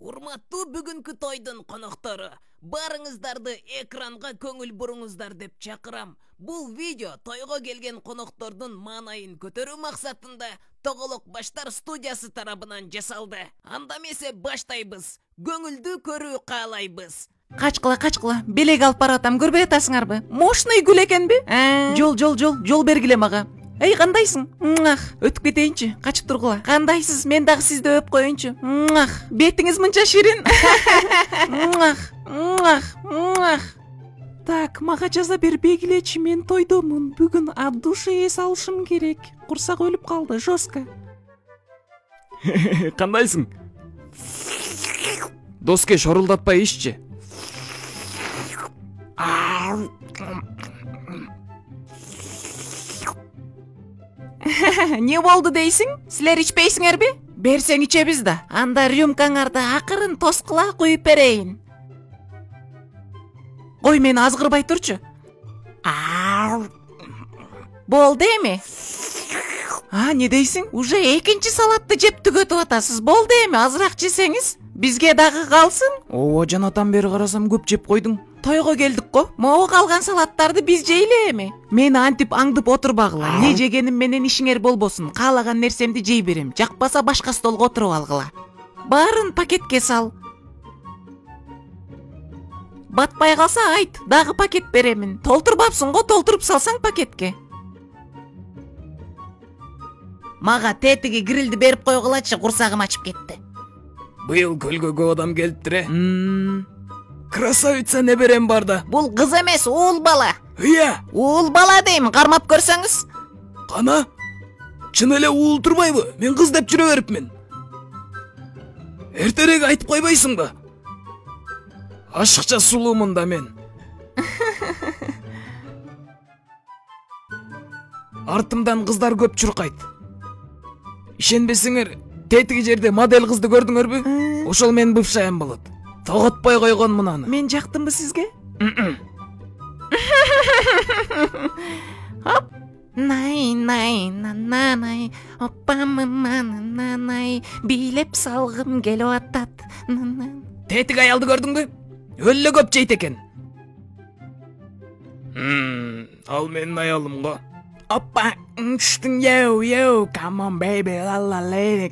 Урматтуу бүгүнкү тойдун коноктору, барыңыздарды экранга көңүл буруңуздар деп чакырам. Бул видео тойго келген коноктордун маанайын көтөрүү максатында Тоголок баштар студиясы тарабынан жасалды. Анда эмесе баштайбыз. Көңүлдүү көрүү каалайбыз. Качкыла, белек алып баратам, көрбөй атасыңарбы? Мощный гүл экенби? Жол бергиле мага. Эй, кандайсың? Өтүп кетейинчи, качып тургула. Кандайсыз? Мен дагы сизди өп коеюнчу. Бетиңиз мынча ширин. Так, мага жаза бербегилечи, мен тойдомун. Бүгүн от души эс алышым керек. Курсак өлүп калды, жестко. Кандайсың? Доске шорулдатпай иччи. Не болду дейсиң? Силер ичпейсиңерби? Берсең ичебиз да. Анда рюмкаңарды акырын тоскула куюп берейин. Кой, мени азгырбай турчу. Болду эми? Не дейсиң? Уже экинчи салатты жеп түгөтүп атасыз. Болду эми, азыраак жесеңиз, бизге дагы калсын. Ооба, жанатан бери карасам көп жеп койдуң. Тойго келдик го. Могу калган салаттарды биз жейле эми. Мени антип аңдып отурбагыла. Не жегеним менен ишиңер болбосун. Каалаган нерсемди жей берем. Жакпаса башка столго отуруп алгыла. Баарын пакетке сал. Батпай калса айт, дагы пакет беремин. Толтурбапсың го, толтуруп салсаң пакетке. Мага тетиги грилди берип койгулачы, курсагым ачып кетти. Быйыл көлгө көп адам келиптир. Красавица неберем бар да. Бул кыз эмес, уул бала. Ыя, Уул бала дейм, кармап көрсөңүз. кана? Чын эле уул турбайбы? Мен кыз деп жүрө берипмин. Эртерээк айтып койбойсуң да. Ашыкча сулуумун да мен. Артымдан кыздар көп чуркайт. Ишенбесеңер, тетиги жерде модель кызды көрдүңөрбү? Ошол менин бывшаям болот. Тоготпой койгон мунаны. Мен жактымбы сизге? Най, оппамы билеп салгым келип атат. Тетиги аялды көрдүңбү? Өлө көп жейт экен. Ал менин аялым го. Оппа, yo, come on baby, la la lady,